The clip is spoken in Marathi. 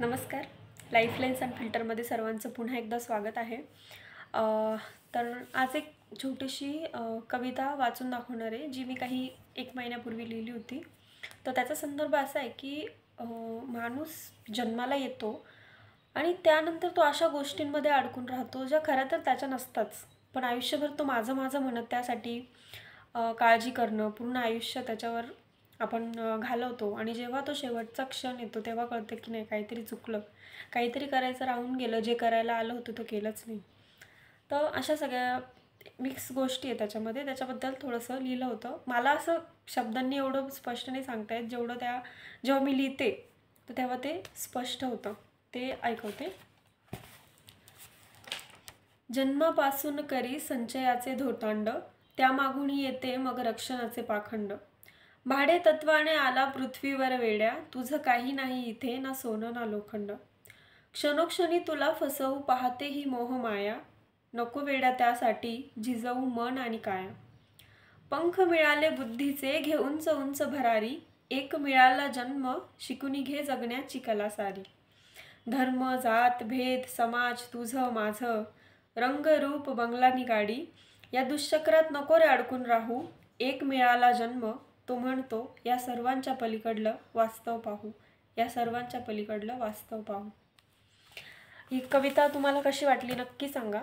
नमस्कार. लाईफलाईन्स अँड फिल्टरमध्ये सर्वांचं पुन्हा एकदा स्वागत आहे. तर आज एक छोटीशी कविता वाचून दाखवणार आहे, जी मी काही 1 महिन्यापूर्वी लिहिली होती. तर त्याचा संदर्भ असा आहे की माणूस जन्माला येतो आणि त्यानंतर तो अशा गोष्टींमध्ये अडकून राहतो, ज्या खरं तर त्याच्या नसताच. पण आयुष्यभर तो माझं माझं म्हणत त्यासाठी काळजी करणं, पूर्ण आयुष्य त्याच्यावर आपण घालवतो आणि जेव्हा तो शेवटचा क्षण येतो तेव्हा कळतं की नाही, काहीतरी चुकलं, काहीतरी करायचं राहून गेलं, जे करायला आलं होतं ते केलंच नाही. तर अशा सगळ्या मिक्स गोष्टी आहेत त्याच्यामध्ये. त्याच्याबद्दल थोडंसं लिहिलं होतं. मला असं शब्दांनी एवढं स्पष्ट नाही सांगता येत, जेव्हा मी लिहिते तर तेव्हा ते स्पष्ट होतं. ते ऐकवते. जन्मापासून करी संचयाचे धोतांड, त्यामागून येते मग रक्षणाचे पाखंड. भाडे तत्वाने आला पृथ्वीवर वेड्या, तुझं काही नाही इथे ना सोनं ना लोखंड. क्षणोक्षणी तुला फसवू पाहते ही मोहमाया, नको वेड्या त्यासाठी झिजवू मन आणि काया. पंख मिळाले बुद्धीचे घे उंच उंच भरारी, एक मिळाला जन्म शिकुनी घे जगण्याची कला सारी. धर्म जात भेद समाज तुझं माझं, रंग रूप बंगलानी गाडी, या दुष्चक्रात नको रे अडकून राहू. एक मिळाला जन्म, तो म्हणतो या सर्वांच्या पलीकडलं वास्तव पाहू, या सर्वांच्या पलीकडलं वास्तव पाहू. ही कविता तुम्हाला कशी वाटली नक्की सांगा.